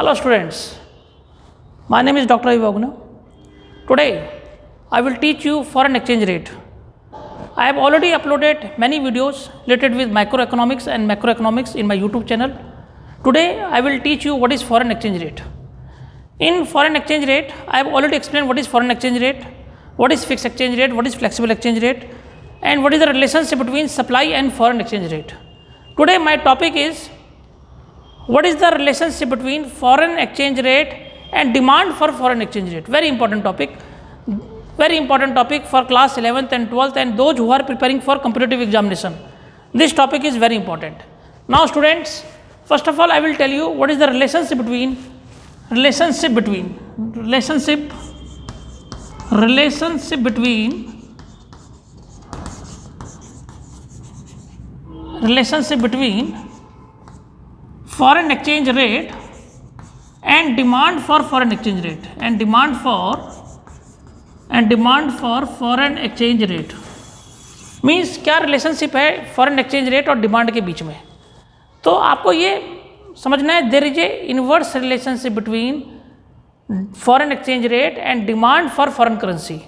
Hello students, my name is Dr. Vivaguna. Today I will teach you foreign exchange rate. I have already uploaded many videos related with microeconomics and macroeconomics in my YouTube channel. Today I will teach you what is foreign exchange rate. In foreign exchange rate, I have already explained what is foreign exchange rate, what is fixed exchange rate, what is flexible exchange rate, and what is the relationship between supply and foreign exchange rate. Today my topic is what is the relationship between foreign exchange rate and demand for foreign exchange rate. Very important topic for class 11th and 12th and those who are preparing for competitive examination. This topic is very important. Now students, first of all I will tell you what is the relationship between foreign exchange rate and demand for foreign exchange rate foreign exchange rate means क्या relationship है foreign exchange rate और demand के बीच में. तो आपको ये समझना है there is a inverse relationship between foreign exchange rate and demand for foreign currency.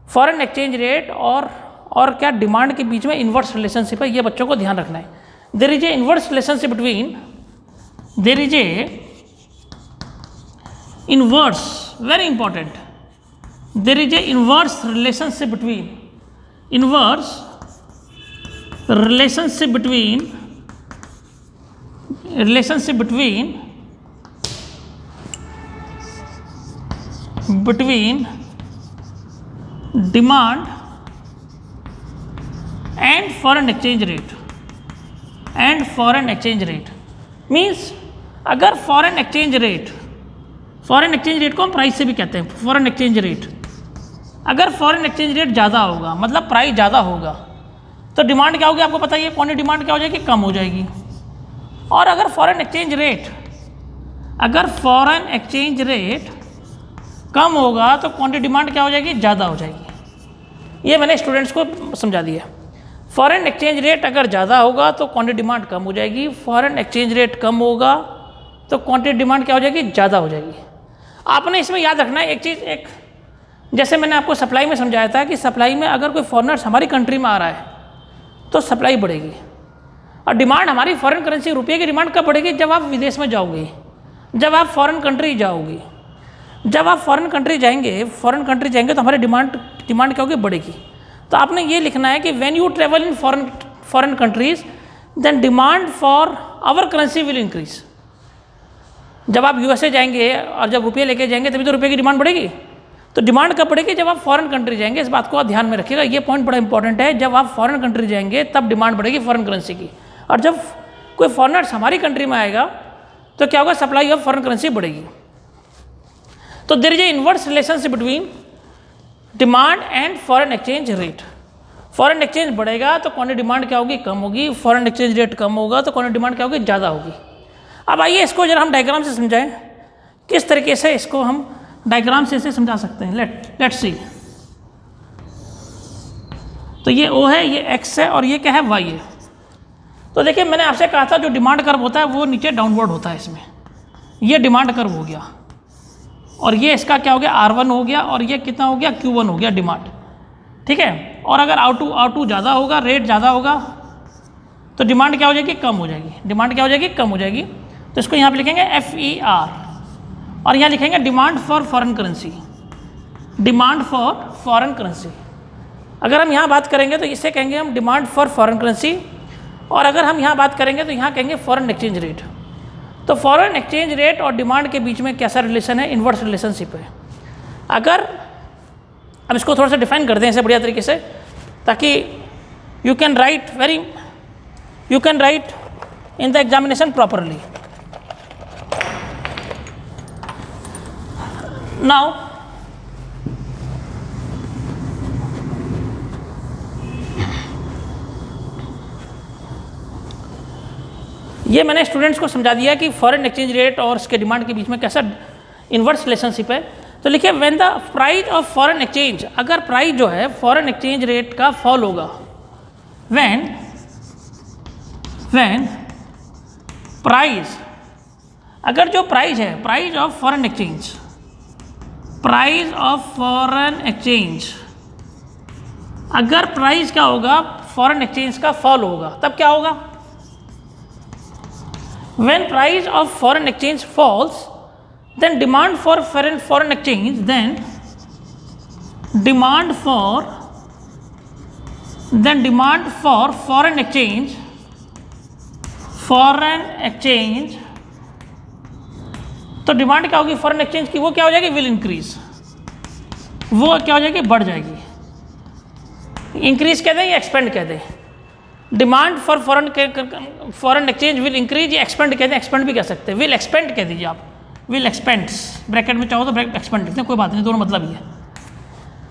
Foreign exchange rate और क्या डिमांड के बीच में इनवर्स रिलेशनशिप है, ये बच्चों को ध्यान रखना है. There is a inverse relationship between very important, there is a inverse relationship between demand and foreign exchange rate means अगर फॉरेन एक्सचेंज रेट को हम प्राइस से भी कहते हैं. फॉरेन एक्सचेंज रेट, अगर फॉरेन एक्सचेंज रेट ज़्यादा होगा मतलब प्राइस ज़्यादा होगा तो डिमांड क्या होगी आपको पता ही है. क्वांटिटी डिमांड क्या हो जाएगी, कम हो जाएगी. और अगर फॉरेन एक्सचेंज रेट कम होगा तो क्वांटिटी डिमांड क्या हो जाएगी, ज़्यादा हो जाएगी. ये मैंने स्टूडेंट्स को समझा दिया. फॉरेन एक्सचेंज रेट अगर ज़्यादा होगा तो क्वांटिटी डिमांड कम हो जाएगी. फॉरेन एक्सचेंज रेट कम होगा तो क्वांटिटी डिमांड क्या हो जाएगी, ज़्यादा हो जाएगी. आपने इसमें याद रखना है एक चीज़, जैसे मैंने आपको सप्लाई में समझाया था कि सप्लाई में अगर कोई फॉरेनर्स हमारी कंट्री में आ रहा है तो सप्लाई बढ़ेगी. और डिमांड हमारी फॉरेन करेंसी रुपये की डिमांड कब बढ़ेगी, जब आप विदेश में जाओगे, जब आप फॉरेन कंट्री जाओगे. जब आप फॉरेन कंट्री जाएंगे तो हमारी डिमांड क्या होगी, बढ़ेगी. तो आपने ये लिखना है कि when you travel in foreign countries then demand for our currency will increase. जब आप यूएसए जाएंगे और जब रुपये लेके जाएंगे तभी तो रुपये की डिमांड बढ़ेगी. तो डिमांड कब बढ़ेगी, जब आप फॉरेन कंट्री जाएंगे. इस बात को आप ध्यान में रखिएगा, ये पॉइंट बड़ा इंपॉर्टेंट है. जब आप फॉरेन कंट्री जाएंगे तब डिमांड बढ़ेगी फॉरेन करेंसी की. और जब कोई फॉरेनर्स हमारी कंट्री में आएगा तो क्या होगा, सप्लाई ऑफ फॉरेन करेंसी बढ़ेगी. तो there is a inverse relationship between demand and foreign exchange rate. Foreign exchange बढ़ेगा तो क्वांटिटी डिमांड क्या होगी, कम होगी. फॉरेन एक्सचेंज रेट कम होगा तो क्वांटिटी डिमांड क्या होगी, ज़्यादा होगी. अब आइए इसको जरा हम डायग्राम से समझाएं, किस तरीके से इसको हम डायग्राम से इसे समझा सकते हैं. Let's see. तो ये O है, ये X है और ये क्या है, Y है. तो देखिए मैंने आपसे कहा था जो डिमांड कर्व होता है वो नीचे डाउनवर्ड होता है. इसमें ये डिमांड कर्व हो गया और ये इसका क्या हो गया, R1 हो गया और ये कितना हो गया, Q1 हो गया डिमांड. ठीक है. और अगर R2 ज़्यादा होगा, रेट ज़्यादा होगा तो डिमांड क्या हो जाएगी, कम हो जाएगी. कम हो जाएगी. तो इसको यहाँ पे लिखेंगे FER और यहाँ लिखेंगे डिमांड फॉर फॉरेन करेंसी. अगर हम यहाँ बात करेंगे तो इसे कहेंगे हम डिमांड फॉर फॉरेन करेंसी. और अगर हम यहाँ बात करेंगे तो यहाँ कहेंगे फॉरेन एक्सचेंज रेट. तो फॉरेन एक्सचेंज रेट और डिमांड के बीच में कैसा रिलेशन है, इनवर्स रिलेशनशिप है. अगर अब इसको थोड़ा सा डिफाइन करते हैं ऐसे बढ़िया तरीके से, ताकि you can write in the examination properly. Now ये मैंने स्टूडेंट्स को समझा दिया कि फॉरेन एक्सचेंज रेट और इसके डिमांड के बीच में कैसा इनवर्स रिलेशनशिप है. तो लिखिए when the price of foreign exchange, अगर प्राइस जो है फॉरेन एक्सचेंज रेट का फॉल होगा, व्हेन price अगर जो प्राइस है, price of foreign exchange, price of foreign exchange, अगर प्राइस क्या होगा, फॉरेन एक्सचेंज का फॉल होगा, तब क्या होगा? When price of foreign exchange falls, then demand for foreign exchange, then demand for foreign exchange, तो डिमांड क्या होगी फॉरेन एक्सचेंज की, वो क्या हो जाएगी, विल इंक्रीज, वो क्या हो जाएगी, बढ़ जाएगी। इंक्रीज कह दें या एक्सपेंड कह दें, demand for foreign exchange will increase या एक्सपेंड कह दें, एक्सपेंड भी कह सकते हैं, विल एक्सपेंड कह दीजिए आप, विल एक्सपेंड्स, ब्रैकेट में चाहो तो ब्रैकेट एक्सपेंड लिखते हैं, कोई बात नहीं, दोनों मतलब ही है,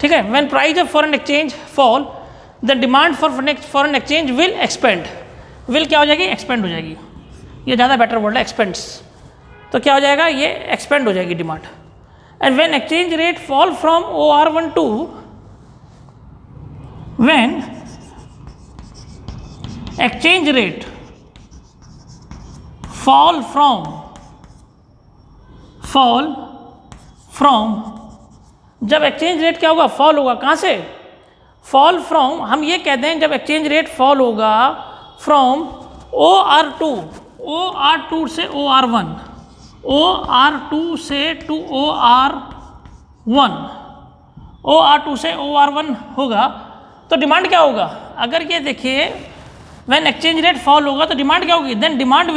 ठीक है। When price of foreign exchange fall, the demand for foreign exchange will expand, will क्या हो जाएगी, एक्सपेंड हो जाएगी, ये ज़्यादा बेटर वर्ड है, एक्सपेंड्स, तो क्या हो जाएगा, ये एक्सपेंड हो जाएगी demand. And when exchange rate fall from OR1 to, when exchange rate fall from, जब एक्सचेंज रेट क्या होगा, फॉल होगा, कहाँ से, फॉल फ्रॉम, हम ये कहते हैं जब एक्सचेंज रेट फॉल होगा फ्रॉम OR2 से OR1, OR2 से टू OR1 से OR1 होगा, तो डिमांड क्या होगा, अगर ये देखिए व्हेन एक्सचेंज रेट फॉल होगा तो डिमांड क्या होगी, then demand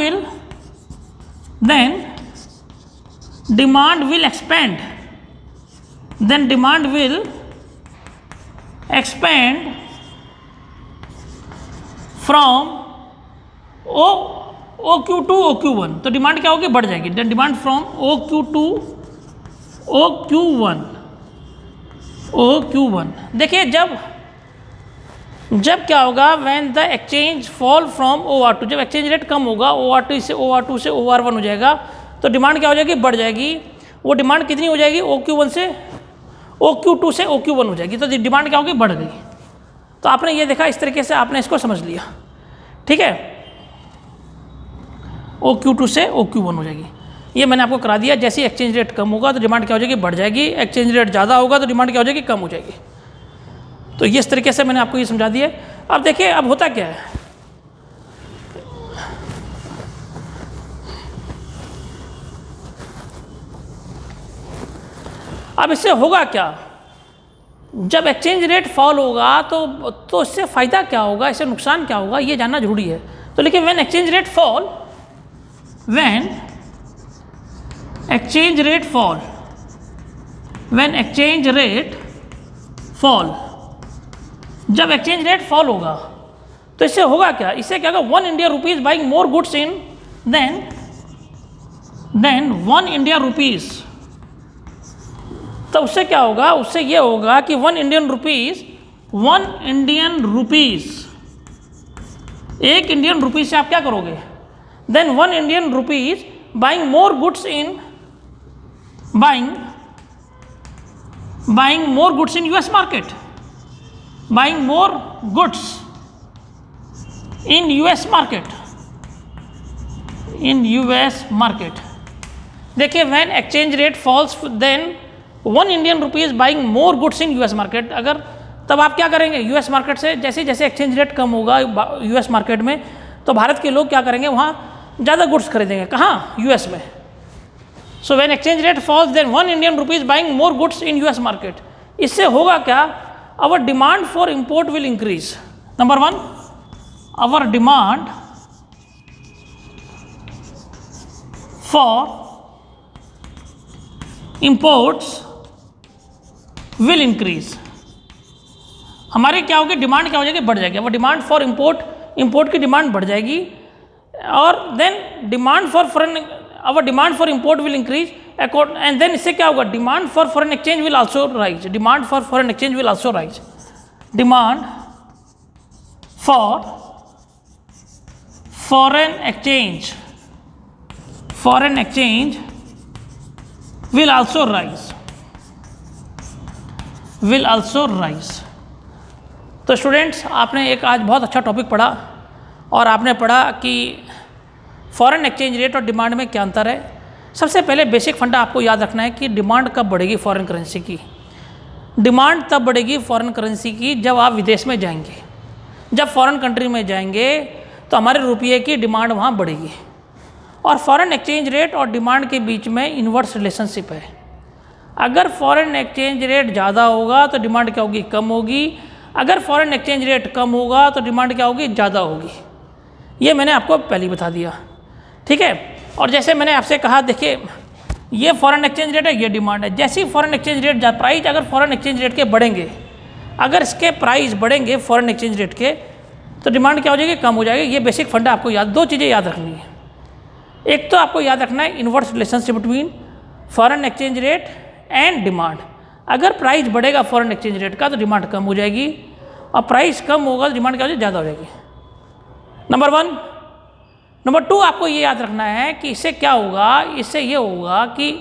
will expand, then demand will expand from OQ to OQ1, तो डिमांड क्या होगी, बढ़ जाएगी, then demand from OQ to OQ1। देखिए जब क्या होगा, when the exchange fall from OR2, जब एक्सचेंज रेट कम होगा, OR2 से OR1 हो जाएगा, तो डिमांड क्या हो जाएगी, बढ़ जाएगी, वो डिमांड कितनी हो जाएगी, OQ1 से OQ2 से OQ1 हो जाएगी, तो डिमांड क्या होगी, बढ़ गई। तो आपने ये देखा, इस तरीके से आपने इसको समझ लिया, ठीक है, OQ2 से OQ1 हो जाएगी, ये मैंने आपको करा दिया। जैसे एक्सचेंज रेट कम होगा तो डिमांड क्या हो जाएगी, बढ़ जाएगी, एक्सचेंज रेट ज़्यादा होगा तो डिमांड क्या हो जाएगी, कम हो जाएगी। तो ये इस तरीके से मैंने आपको ये समझा दिया। अब देखिए अब होता क्या है, अब इससे होगा क्या, जब एक्सचेंज रेट फॉल होगा तो इससे फ़ायदा क्या होगा, इससे नुकसान क्या होगा, ये जानना जरूरी है। तो लिखिए when exchange rate fall, when exchange rate fall, जब एक्सचेंज रेट फॉल होगा तो इससे होगा क्या, इससे क्या होगा, 1 India rupees buying more goods in then 1 India rupees, तो उससे क्या होगा, उससे ये होगा कि 1 इंडियन रुपीज़, 1 इंडियन रुपीज़ से आप क्या करोगे, then 1 Indian rupees buying more goods in, buying more goods in US market, buying more goods in US market, देखिए when exchange rate falls, then 1 Indian rupees buying more goods in US market, अगर तब आप क्या करेंगे, US market से जैसे जैसे exchange rate कम होगा US मार्केट में, तो भारत के लोग क्या करेंगे, वहाँ ज़्यादा गुड्स खरीदेंगे, कहाँ, US में। So when exchange rate falls, then 1 Indian rupees buying more goods in US market, इससे होगा क्या, our demand for import will increase. Number 1, our demand for imports will increase, हमारी क्या होगी, डिमांड क्या हो जाएगी, बढ़ जाएगी, अब डिमांड फॉर इंपोर्ट की डिमांड बढ़ जाएगी, और then demand for foreign, our demand for import will increase and then इससे क्या होगा, demand for foreign exchange will also rise, demand for foreign exchange will also rise, demand for foreign exchange will also rise। तो students, आपने एक आज बहुत अच्छा topic पढ़ा, और आपने पढ़ा कि फॉरेन एक्सचेंज रेट और डिमांड में क्या अंतर है, सबसे पहले बेसिक फंडा आपको याद रखना है कि डिमांड कब बढ़ेगी फॉरेन करेंसी की। डिमांड तब बढ़ेगी फॉरेन करेंसी की जब आप विदेश में जाएंगे। जब फॉरेन कंट्री में जाएंगे तो हमारे रुपये की डिमांड वहाँ बढ़ेगी। और फॉरेन एक्सचेंज रेट और डिमांड के बीच में इन्वर्स रिलेशनशिप है। अगर फॉरेन एक्सचेंज रेट ज़्यादा होगा तो डिमांड क्या होगी, कम होगी। अगर फॉरेन एक्सचेंज रेट कम होगा तो डिमांड क्या होगी, ज़्यादा होगी। ये मैंने आपको पहले ही बता दिया, ठीक है। और जैसे मैंने आपसे कहा, देखिए ये फॉरेन एक्सचेंज रेट है, ये डिमांड है। जैसे ही फॉरेन एक्सचेंज रेट प्राइस अगर फॉरेन एक्सचेंज रेट के बढ़ेंगे, अगर इसके प्राइस बढ़ेंगे फॉरेन एक्सचेंज रेट के, तो डिमांड क्या हो जाएगी, कम हो जाएगी। ये बेसिक फंडा आपको याद, दो चीज़ें याद रखनी है। एक तो आपको याद रखना है inverse relationship between foreign exchange rate and demand. अगर प्राइस बढ़ेगा फॉरेन एक्सचेंज रेट का तो डिमांड कम हो जाएगी, और प्राइस कम होगा तो डिमांड क्या हो जाएगी, ज़्यादा हो जाएगी। नंबर 1। नंबर 2 आपको ये याद रखना है कि इससे क्या होगा, इससे ये होगा कि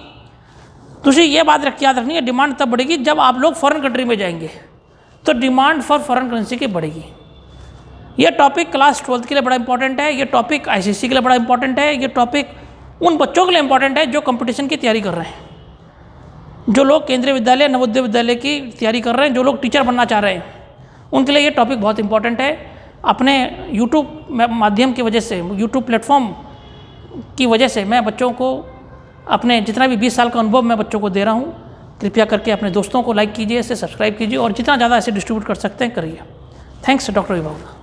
दूसरी ये बात याद रखनी है, डिमांड तब बढ़ेगी जब आप लोग फॉरेन कंट्री में जाएंगे तो डिमांड फॉर फॉरेन करेंसी की बढ़ेगी। ये टॉपिक क्लास 12th के लिए बड़ा इंपॉर्टेंट है। ये टॉपिक आईसीएसई के लिए बड़ा इंपॉर्टेंट है। ये टॉपिक उन बच्चों के लिए इंपॉर्टेंट है जो कंपटीशन की तैयारी कर रहे हैं, जो लोग केंद्रीय विद्यालय, नवोदय विद्यालय की तैयारी कर रहे हैं, जो लोग टीचर बनना चाह रहे हैं, उनके लिए ये टॉपिक बहुत इंपॉर्टेंट है। अपने यूट्यूब माध्यम की वजह से, यूट्यूब प्लेटफॉर्म की वजह से मैं बच्चों को अपने जितना भी 20 साल का अनुभव मैं बच्चों को दे रहा हूँ। कृपया करके अपने दोस्तों को लाइक कीजिए, इसे सब्सक्राइब कीजिए और जितना ज़्यादा इसे डिस्ट्रीब्यूट कर सकते हैं करिए। थैंक्स डॉक्टर विभाग।